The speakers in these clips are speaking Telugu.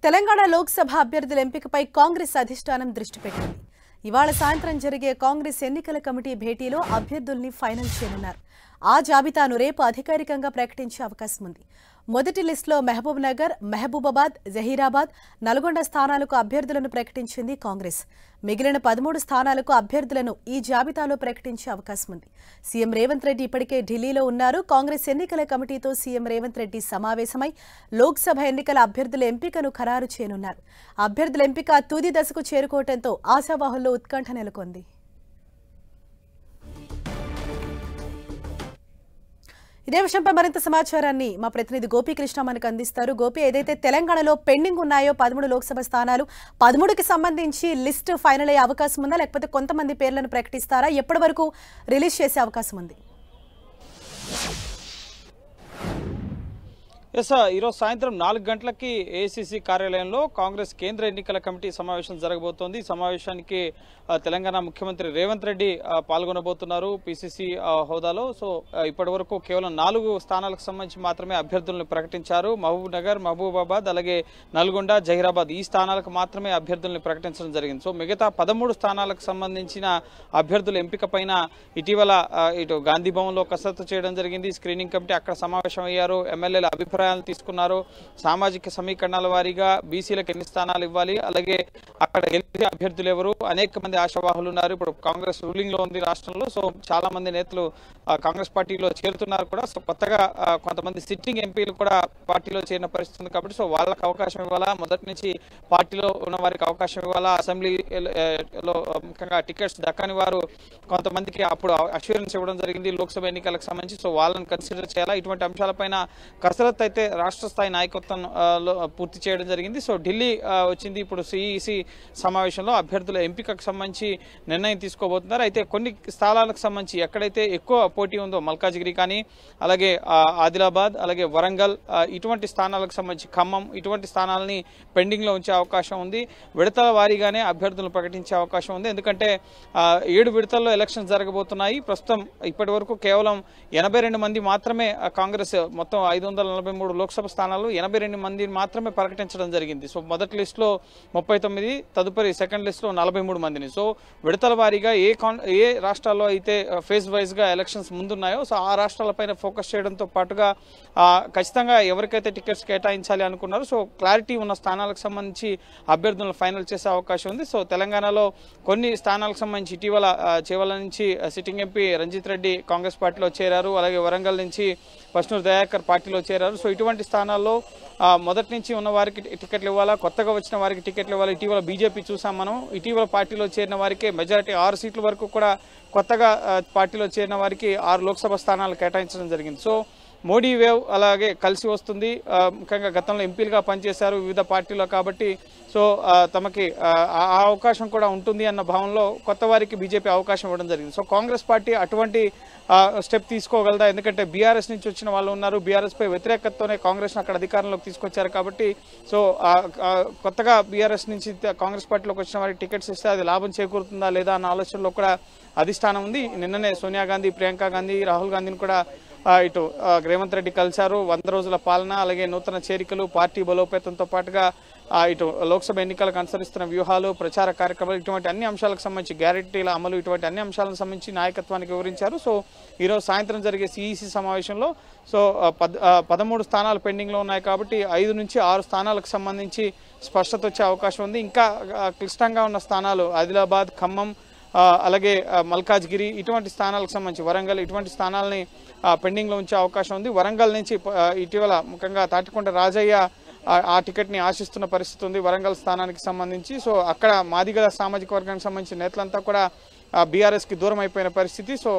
తెలంగాణ లోక్సభ అభ్యర్థుల ఎంపికపై కాంగ్రెస్ అధిష్టానం దృష్టి పెట్టింది. ఇవాళ సాయంత్రం జరిగే కాంగ్రెస్ ఎన్నికల కమిటీ భేటీలో అభ్యర్థుల్ని ఫైనల్ చేయనున్నారు. ఆ జాబితాను రేపు అధికారికంగా ప్రకటించే అవకాశం ఉంది. మొదటి లిస్టులో మహబూబ్ నగర్, మహబూబాబాద్, జహీరాబాద్, నల్గొండ స్థానాలకు అభ్యర్థులను ప్రకటించింది కాంగ్రెస్. మిగిలిన 13 స్థానాలకు అభ్యర్థులను ఈ జాబితాలో ప్రకటించే అవకాశం ఉంది. సీఎం రేవంత్ రెడ్డి ఇప్పటికే ఢిల్లీలో ఉన్నారు. కాంగ్రెస్ ఎన్నికల కమిటీతో సీఎం రేవంత్ రెడ్డి సమావేశమై లోక్సభ ఎన్నికల అభ్యర్థుల ఎంపికను ఖరారు చేయనున్నారు. అభ్యర్థుల ఎంపిక తుది దశకు చేరుకోవడంతో ఆశావాహుల్లో ఉత్కంఠ నెలకొంది. ఇదే విషయంపై మరింత సమాచారాన్ని మా ప్రతినిధి గోపీకృష్ణ మనకు అందిస్తారు. గోపి, ఏదైతే తెలంగాణలో పెండింగ్ ఉన్నాయో 13 లోక్సభ స్థానాలు, 13కి సంబంధించి లిస్ట్ ఫైనల్ అయ్యే అవకాశం ఉందా, లేకపోతే కొంతమంది పేర్లను ప్రకటిస్తారా? ఎప్పటి వరకు రిలీజ్ చేసే అవకాశం ఉంది? ఈరోజు సాయంత్రం 4 గంటలకి ఏఐసీసీ కార్యాలయంలో కాంగ్రెస్ కేంద్ర ఎన్నికల కమిటీ సమావేశం జరగబోతోంది. ఈ సమావేశానికి తెలంగాణ ముఖ్యమంత్రి రేవంత్ రెడ్డి పాల్గొనబోతున్నారు పిసిసి హోదాలో. సో ఇప్పటి వరకు కేవలం 4 స్థానాలకు సంబంధించి మాత్రమే అభ్యర్థులను ప్రకటించారు. మహబూబ్ నగర్, మహబూబాబాద్, అలాగే నల్గొండ, జహీరాబాద్ ఈ స్థానాలకు మాత్రమే అభ్యర్థులను ప్రకటించడం జరిగింది. సో మిగతా 13 స్థానాలకు సంబంధించిన అభ్యర్థుల ఎంపిక పైన ఇటీవల ఇటు గాంధీ భవన్లో కసరత్తు చేయడం జరిగింది. స్క్రీనింగ్ కమిటీ అక్కడ సమావేశం అయ్యారు. ఎమ్మెల్యేల అభిప్రాయాలు తీసుకున్నారు. సామాజిక సమీకరణాల వారీగా బీసీలకు ఎన్ని స్థానాలు ఇవ్వాలి, అలాగే అక్కడ గెలిచే అభ్యర్థులు ఎవరు, అనేక మంది ఆశావాహులు ఉన్నారు. ఇప్పుడు కాంగ్రెస్ రూలింగ్ లో ఉంది రాష్ట్రంలో. సో చాలా మంది నేతలు కాంగ్రెస్ పార్టీలో చేరుతున్నారు కూడా. సో కొత్తగా కొంతమంది సిట్టింగ్ ఎంపీలు కూడా పార్టీలో చేరిన పరిస్థితి ఉంది. కాబట్టి సో వాళ్ళకి అవకాశం ఇవ్వాలా, మొదటి నుంచి పార్టీలో ఉన్న వారికి అవకాశం ఇవ్వాలా, అసెంబ్లీలో ముఖ్యంగా టికెట్స్ దక్కని వారు కొంతమందికి అప్పుడు అష్యూరెన్స్ ఇవ్వడం జరిగింది లోక్సభ ఎన్నికలకు సంబంధించి. సో వాళ్ళని కన్సిడర్ చేయాలా, ఇటువంటి అంశాలపైన కసరత్తు అయితే రాష్ట్ర స్థాయి నాయకత్వంలో పూర్తి చేయడం జరిగింది. సో ఢిల్లీ వచ్చింది. ఇప్పుడు సిఈసి సమావేశంలో అభ్యర్థుల ఎంపికకు సంబంధించి నిర్ణయం తీసుకోబోతున్నారు. అయితే కొన్ని స్థానాలకు సంబంధించి ఎక్కడైతే ఎక్కువ పోటీ ఉందో, మల్కాజ్గిరి కానీ, అలాగే ఆదిలాబాద్, అలాగే వరంగల్, ఇటువంటి స్థానాలకు సంబంధించి ఖమ్మం, ఇటువంటి స్థానాలని పెండింగ్ లో ఉంచే అవకాశం ఉంది. విడతల వారీగానే అభ్యర్థులను ప్రకటించే అవకాశం ఉంది. ఎందుకంటే 7 విడతల్లో ఎలక్షన్స్ జరగబోతున్నాయి. ప్రస్తుతం ఇప్పటి వరకు కేవలం 82 మంది మాత్రమే కాంగ్రెస్ మొత్తం 543 లోక్సభ స్థానాలు 82 మంది మాత్రమే ప్రకటించడం జరిగింది. సో మొదటి లిస్టులో 39, తదుపరి సెకండ్ లిస్టులో 43 మందిని. సో విడతల వారీగా ఏ రాష్ట్రాల్లో అయితే ఫేజ్ వైజ్ గా ఎలక్షన్స్ ముందున్నాయో సో ఆ రాష్ట్రాలపైన ఫోకస్ చేయడంతో పాటుగా ఖచ్చితంగా ఎవరికైతే టికెట్స్ కేటాయించాలి అనుకున్నారో సో క్లారిటీ ఉన్న స్థానాలకు సంబంధించి అభ్యర్థులను ఫైనల్ చేసే అవకాశం ఉంది. సో తెలంగాణలో కొన్ని స్థానాలకు సంబంధించి ఇటీవల చేవల నుంచి సిట్టింగ్ ఎంపీ రంజిత్ రెడ్డి కాంగ్రెస్ పార్టీలో చేరారు. అలాగే వరంగల్ నుంచి పస్నూర్ దయాకర్ పార్టీలో చేరారు. సో ఇటువంటి స్థానాల్లో మొదటి నుంచి ఉన్న వారికి టికెట్లు ఇవ్వాలా, కొత్తగా వచ్చిన వారికి టికెట్లు ఇవ్వాలి. ఇటీవల బీజేపీ చూసాం మనం. ఇటీవల పార్టీలో చేరిన వారికి మెజారిటీ 6 సీట్ల వరకు కూడా కొత్తగా పార్టీలో చేరిన వారికి 6 లోక్సభ స్థానాలు కేటాయించడం జరిగింది. సో మోడీ వేవ్ అలాగే కలిసి వస్తుంది. ముఖ్యంగా గతంలో ఎంపీలుగా పనిచేశారు వివిధ పార్టీలో. కాబట్టి సో తమకి ఆ అవకాశం కూడా ఉంటుంది అన్న భావనలో కొత్త వారికి బీజేపీ అవకాశం ఇవ్వడం జరిగింది. సో కాంగ్రెస్ పార్టీ అటువంటి స్టెప్ తీసుకోగలదా? ఎందుకంటే బీఆర్ఎస్ నుంచి వచ్చిన వాళ్ళు ఉన్నారు. బీఆర్ఎస్ పై వ్యతిరేకతతోనే కాంగ్రెస్ అక్కడ అధికారంలోకి తీసుకొచ్చారు. కాబట్టి సో కొత్తగా బీఆర్ఎస్ నుంచి కాంగ్రెస్ పార్టీలోకి వచ్చిన వారికి టికెట్స్ ఇస్తే అది లాభం చేకూరుతుందా లేదా అన్న ఆలోచనలో కూడా అధిష్టానం ఉంది. నిన్ననే సోనియా గాంధీ, ప్రియాంక గాంధీ, రాహుల్ గాంధీని కూడా ఇటు రేవంత్ రెడ్డి కలిశారు. 100 రోజుల పాలన, అలాగే నూతన చేరికలు, పార్టీ బలోపేతంతో పాటుగా ఇటు లోక్సభ ఎన్నికలకు అనుసరిస్తున్న వ్యూహాలు, ప్రచార కార్యక్రమాలు, ఇటువంటి అన్ని అంశాలకు సంబంధించి గ్యారెంటీల అమలు, ఇటువంటి అన్ని అంశాలకు సంబంధించి నాయకత్వానికి వివరించారు. సో ఈరోజు సాయంత్రం జరిగే సిఈసి సమావేశంలో సో 13 స్థానాలు పెండింగ్ లో ఉన్నాయి. కాబట్టి 5 నుంచి 6 స్థానాలకు సంబంధించి స్పష్టత వచ్చే అవకాశం ఉంది. ఇంకా క్లిష్టంగా ఉన్న స్థానాలు ఆదిలాబాద్, ఖమ్మం, అలాగే మల్కాజ్గిరి, ఇటువంటి స్థానాలకు సంబంధించి వరంగల్, ఇటువంటి స్థానాలని పెండింగ్ లో ఉంచే అవకాశం ఉంది. వరంగల్ నుంచి ఇటీవల ముఖ్యంగా తాటికొండ రాజయ్య ఆ టికెట్ ని ఆశిస్తున్న పరిస్థితి ఉంది వరంగల్ స్థానానికి సంబంధించి. సో అక్కడ మాదిగల సామాజిక వర్గానికి సంబంధించిన నేతలంతా కూడా బీఆర్ఎస్ కి దూరం అయిపోయిన పరిస్థితి. సో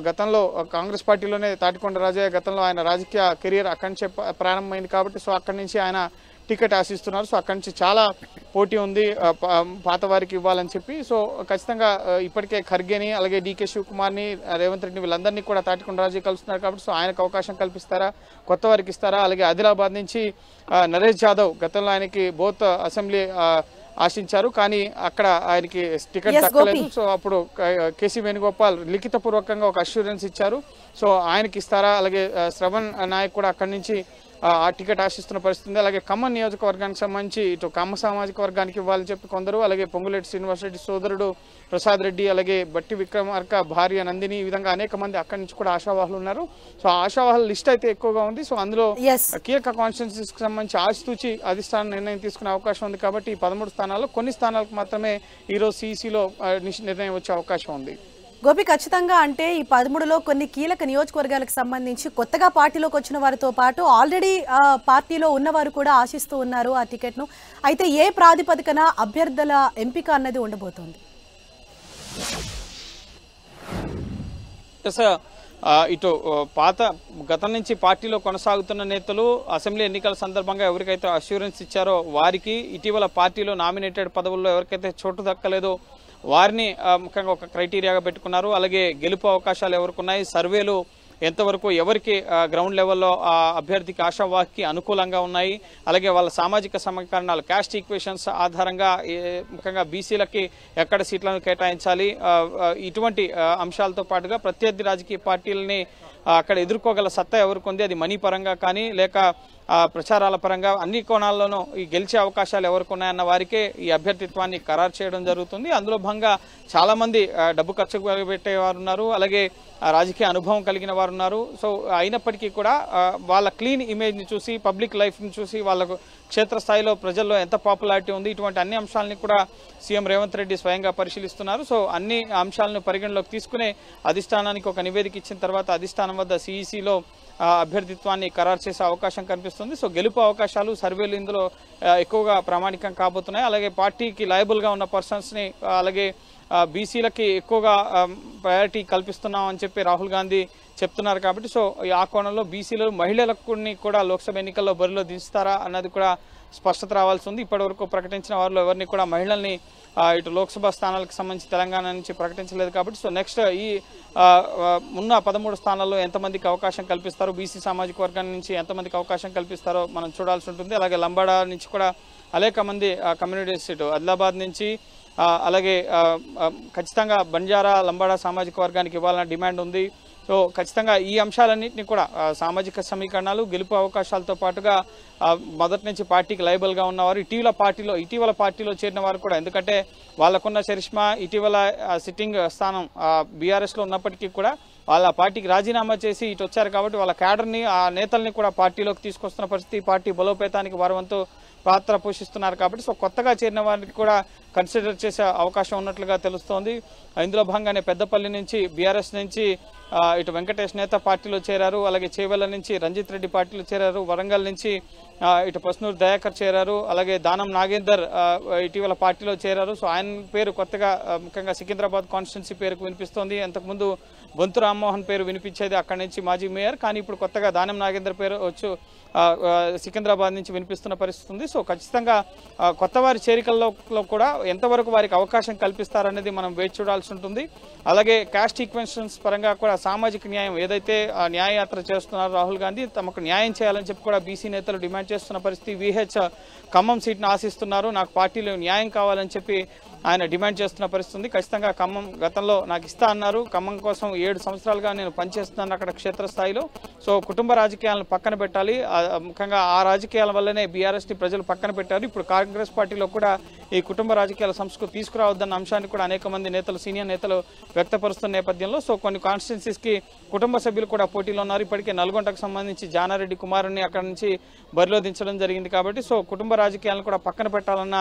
గతంలో కాంగ్రెస్ పార్టీలోనే తాటికొండ రాజయ్య గతంలో ఆయన రాజకీయ కెరీర్ అక్కడి నుంచే ప్రారంభమైంది. కాబట్టి సో అక్కడి నుంచి ఆయన టికెట్ ఆశిస్తున్నారు. సో అక్కడి నుంచి చాలా పోటీ ఉంది పాత వారికి ఇవ్వాలని చెప్పి. సో ఖచ్చితంగా ఇప్పటికే ఖర్గేని, అలాగే డీకే శివకుమార్ని, రేవంత్ రెడ్డిని వీళ్ళందరినీ కూడా తాటికొండ రాజయ్య కలుస్తున్నారు. కాబట్టి సో ఆయనకు అవకాశం కల్పిస్తారా, కొత్త వారికి ఇస్తారా? అలాగే ఆదిలాబాద్ నుంచి నరేష్ యాదవ్ గతంలో ఆయనకి బోత్ అసెంబ్లీ ఆశించారు, కానీ అక్కడ ఆయనకి టికెట్ దక్కలేదు. సో అప్పుడు కేసీ వేణుగోపాల్ లిఖితపూర్వకంగా ఒక అష్యూరెన్స్ ఇచ్చారు. సో ఆయనకి ఇస్తారా? అలాగే శ్రవణ్ నాయక్ కూడా అక్కడి నుంచి ఆ టికెట్ ఆశిస్తున్న పరిస్థితి ఉంది. అలాగే ఖమ్మం నియోజకవర్గానికి సంబంధించి ఇటు కమ్మ సామాజిక వర్గానికి ఇవ్వాలని చెప్పి కొందరు, అలాగే పొంగులేటి శ్రీనివాసరెడ్డి సోదరుడు ప్రసాద్ రెడ్డి, అలాగే బట్టి విక్రమార్క భార్య నందిని, ఈ విధంగా అనేక మంది అక్కడి నుంచి కూడా ఆశావాహులు ఉన్నారు. సో ఆ ఆశావాహుల లిస్ట్ అయితే ఎక్కువగా ఉంది. సో అందులో కీలక కాన్స్టిట్యున్సీస్ కి సంబంధించి ఆచితూచి అధిష్టానం నిర్ణయం తీసుకునే అవకాశం ఉంది. కాబట్టి ఈ 13 స్థానాల్లో కొన్ని స్థానాలకు మాత్రమే ఈరోజు సిఈసిలో నిర్ణయం వచ్చే అవకాశం ఉంది. గోపి, ఖచ్చితంగా అంటే ఈ 13లో కొన్ని కీలక నియోజకవర్గాలకు సంబంధించి కొత్తగా పార్టీలోకి వచ్చిన వారితో పాటు ఆల్రెడీ పార్టీలో ఉన్నవారు కూడా ఆశిస్తూ ఉన్నారు ఆ టికెట్ను. అయితే ఏ ప్రాతిపదికన అభ్యర్థుల ఎంపిక అన్నది ఉండబోతోంది? ఇటు పాత గతం నుంచి పార్టీలో కొనసాగుతున్న నేతలు అసెంబ్లీ ఎన్నికల సందర్భంగా ఎవరికైతే అష్యూరెన్స్ ఇచ్చారో వారికి, ఇటీవల పార్టీలో నామినేటెడ్ పదవుల్లో ఎవరికైతే చోటు దక్కలేదో వారిని ముఖ్యంగా ఒక క్రైటీరియాగా పెట్టుకున్నారు. అలాగే గెలుపు అవకాశాలు ఎవరికి ఉన్నాయి, సర్వేలు ఎంతవరకు ఎవరికి గ్రౌండ్ లెవెల్లో ఆ అభ్యర్థికి ఆశావాహకి అనుకూలంగా ఉన్నాయి, అలాగే వాళ్ళ సామాజిక సమీకరణాలు క్యాస్ట్ ఈక్వేషన్స్ ఆధారంగా ముఖ్యంగా బీసీలకి ఎక్కడ సీట్లను కేటాయించాలి, ఇటువంటి అంశాలతో పాటుగా ప్రత్యర్థి రాజకీయ పార్టీలని అక్కడ ఎదుర్కోగల సత్తా ఎవరికి ఉంది, అది మనీ పరంగా కానీ లేక ప్రచారాల పరంగా అన్ని కోణాల్లోనూ ఈ గెలిచే అవకాశాలు ఎవరికి ఉన్నాయన్న వారికే ఈ అభ్యర్థిత్వాన్ని ఖరారు చేయడం జరుగుతుంది. అందులో భాగంగా చాలా మంది డబ్బు ఖర్చు పెట్టేవారు ఉన్నారు, అలాగే రాజకీయ అనుభవం కలిగిన వారు ఉన్నారు. సో అయినప్పటికీ కూడా వాళ్ళ క్లీన్ ఇమేజ్ని చూసి, పబ్లిక్ లైఫ్ని చూసి, వాళ్ళకు క్షేత్రస్థాయిలో ప్రజల్లో ఎంత పాపులారిటీ ఉంది, ఇటువంటి అన్ని అంశాలని కూడా సీఎం రేవంత్ రెడ్డి స్వయంగా పరిశీలిస్తున్నారు. సో అన్ని అంశాలను పరిగణలోకి తీసుకునే అధిష్టానానికి ఒక నివేదిక ఇచ్చిన తర్వాత అధిష్టానం వద్ద సిఈసిలో అభ్యర్థిత్వాన్ని ఖరారు చేసే అవకాశం కనిపిస్తుంది. సో గెలుపు అవకాశాలు, సర్వేలు ఇందులో ఎక్కువగా ప్రామాణికం కాబోతున్నాయి. అలాగే పార్టీకి లయబుల్గా ఉన్న పర్సన్స్ని, అలాగే బీసీలకి ఎక్కువగా ప్రయారిటీ కల్పిస్తున్నాం అని చెప్పి రాహుల్ గాంధీ చెప్తున్నారు. కాబట్టి సో ఆ కోణంలో బీసీలు, మహిళలకు కూడా లోక్సభ ఎన్నికల్లో బరిలో దించుతారా అన్నది కూడా స్పష్టత రావాల్సి ఉంది. ఇప్పటివరకు ప్రకటించిన వారిలో ఎవరిని కూడా మహిళల్ని ఇటు లోక్సభ స్థానాలకు సంబంధించి తెలంగాణ నుంచి ప్రకటించలేదు. కాబట్టి సో నెక్స్ట్ ఈ ఉన్న 13 స్థానాల్లో ఎంతమందికి అవకాశం కల్పిస్తారో, బీసీ సామాజిక వర్గం నుంచి ఎంతమందికి అవకాశం కల్పిస్తారో మనం చూడాల్సి ఉంటుంది. అలాగే లంబాడా నుంచి కూడా అనేక మంది కమ్యూనిటీస్, ఇటు ఆదిలాబాద్ నుంచి, అలాగే ఖచ్చితంగా బంజారా లంబాడా సామాజిక వర్గానికి ఇవ్వాలన్న డిమాండ్ ఉంది. సో ఖచ్చితంగా ఈ అంశాలన్నింటినీ కూడా సామాజిక సమీకరణాలు, గెలుపు అవకాశాలతో పాటుగా మొదటి నుంచి పార్టీకి లయబుల్గా ఉన్నవారు, ఇటీవల పార్టీలో చేరిన వారు కూడా, ఎందుకంటే వాళ్ళకున్న చరిష్మా, ఇటీవల సిట్టింగ్ స్థానం బీఆర్ఎస్లో ఉన్నప్పటికీ కూడా వాళ్ళ పార్టీకి రాజీనామా చేసి ఇటు వచ్చారు. కాబట్టి వాళ్ళ క్యాడర్ని, ఆ నేతల్ని కూడా పార్టీలోకి తీసుకొస్తున్న పరిస్థితి, పార్టీ బలోపేతానికి వారి వంతు పాత్ర పోషిస్తున్నారు. కాబట్టి సో కొత్తగా చేరిన వారికి కూడా కన్సిడర్ చేసే అవకాశం ఉన్నట్లుగా తెలుస్తోంది. ఇందులో భాగంగానే పెద్దపల్లి నుంచి, బీఆర్ఎస్ నుంచి ఇటు వెంకటేష్ నేత పార్టీలో చేరారు, అలాగే చేవెళ్ల నుంచి రంజిత్ రెడ్డి పార్టీలో చేరారు, వరంగల్ నుంచి ఇటు పస్నూరు దయాకర్ చేరారు, అలాగే దానం నాగేందర్ ఇటీవల పార్టీలో చేరారు. సో ఆయన పేరు కొత్తగా ముఖ్యంగా సికింద్రాబాద్ కాన్స్టిట్యున్సీ పేరుకు వినిపిస్తోంది. అంతకుముందు బొంతు రామ్మోహన్ పేరు వినిపించేది అక్కడి నుంచి మాజీ మేయర్, కానీ ఇప్పుడు కొత్తగా దానం నాగేందర్ పేరు వచ్చి సికింద్రాబాద్ నుంచి వినిపిస్తున్న పరిస్థితి ఉంది. సో ఖచ్చితంగా కొత్త వారి చేరికల్లో కూడా ఎంతవరకు వారికి అవకాశం కల్పిస్తారనేది మనం వేచి చూడాల్సి ఉంటుంది. అలాగే క్యాస్ట్ ఈక్వెషన్స్ పరంగా కూడా సామాజిక న్యాయం ఏదైతే న్యాయయాత్ర చేస్తున్నారో రాహుల్ గాంధీ, తమకు న్యాయం చేయాలని చెప్పి కూడా బీసీ నేతలు డిమాండ్ చేస్తున్న పరిస్థితి. విహెచ్ ఖమ్మం సీట్ను ఆశిస్తున్నారు, నాకు పార్టీలో న్యాయం కావాలని చెప్పి ఆయన డిమాండ్ చేస్తున్న పరిస్థితి ఉంది. ఖచ్చితంగా ఖమ్మం గతంలో నాకు ఇస్తా అన్నారు, ఖమ్మం కోసం 7 సంవత్సరాలుగా నేను పనిచేస్తున్నాను అక్కడ క్షేత్రస్థాయిలో. సో కుటుంబ రాజకీయాలను పక్కన పెట్టాలి, ముఖ్యంగా ఆ రాజకీయాల వల్లనే బీఆర్ఎస్ని ప్రజలు పక్కన పెట్టారు. ఇప్పుడు కాంగ్రెస్ పార్టీలో కూడా ఈ కుటుంబ రాజకీయాల సంస్కృతి తీసుకురావద్దన్న అంశాన్ని కూడా అనేక మంది నేతలు, సీనియర్ నేతలు వ్యక్తపరుస్తున్న నేపథ్యంలో సో కొన్ని కాన్స్టిట్యున్సీస్కి కుటుంబ సభ్యులు కూడా పోటీలో ఉన్నారు. ఇప్పటికే నల్గొండకు సంబంధించి జానారెడ్డి కుమారుని అక్కడి నుంచి బరిలో దించడం జరిగింది. కాబట్టి సో కుటుంబ రాజకీయాలను కూడా పక్కన పెట్టాలన్న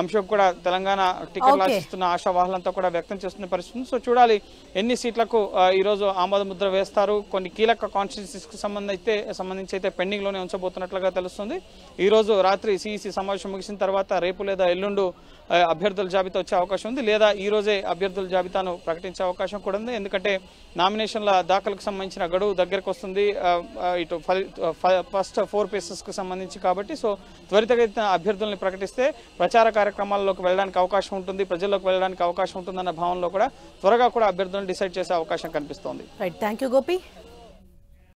అంశం కూడా తెలంగాణ టికెట్లు ఆశిస్తున్న ఆశావాహులంతా కూడా వ్యక్తం చేస్తున్న పరిస్థితి. సో చూడాలి ఎన్ని సీట్లకు ఈరోజు ఆమోద ముద్ర వేస్తారు. కొన్ని కీలక కాన్స్టిట్యున్సీస్కి సంబంధించి అయితే పెండింగ్లోనే ఉంచబోతున్నట్లుగా తెలుస్తుంది. ఈ రోజు రాత్రి సిఈసి సమావేశం ముగిసిన తర్వాత రేపు లేదా ఎల్లుండు అభ్యర్థుల జాబితా వచ్చే అవకాశం ఉంది, లేదా ఈ రోజే అభ్యర్థుల జాబితాను ప్రకటించే అవకాశం కూడా ఉంది. ఎందుకంటే నామినేషన్ల దాఖలకు సంబంధించిన గడువు దగ్గరకు వస్తుంది ఇటు ఫస్ట్ 4 పేసెస్కి సంబంధించి. కాబట్టి సో త్వరితగతిన అభ్యర్థుల్ని ప్రకటిస్తే ప్రచార కార్యక్రమాల్లోకి వెళ్ళడానికి అవకాశం ఉంటుంది, ప్రజల్లోకి వెళ్ళడానికి అవకాశం ఉంటుందన్న భావనలో కూడా త్వరగా కూడా అభ్యర్థులను డిసైడ్ చేసే అవకాశం కనిపిస్తోంది. Right, thank you Gopi.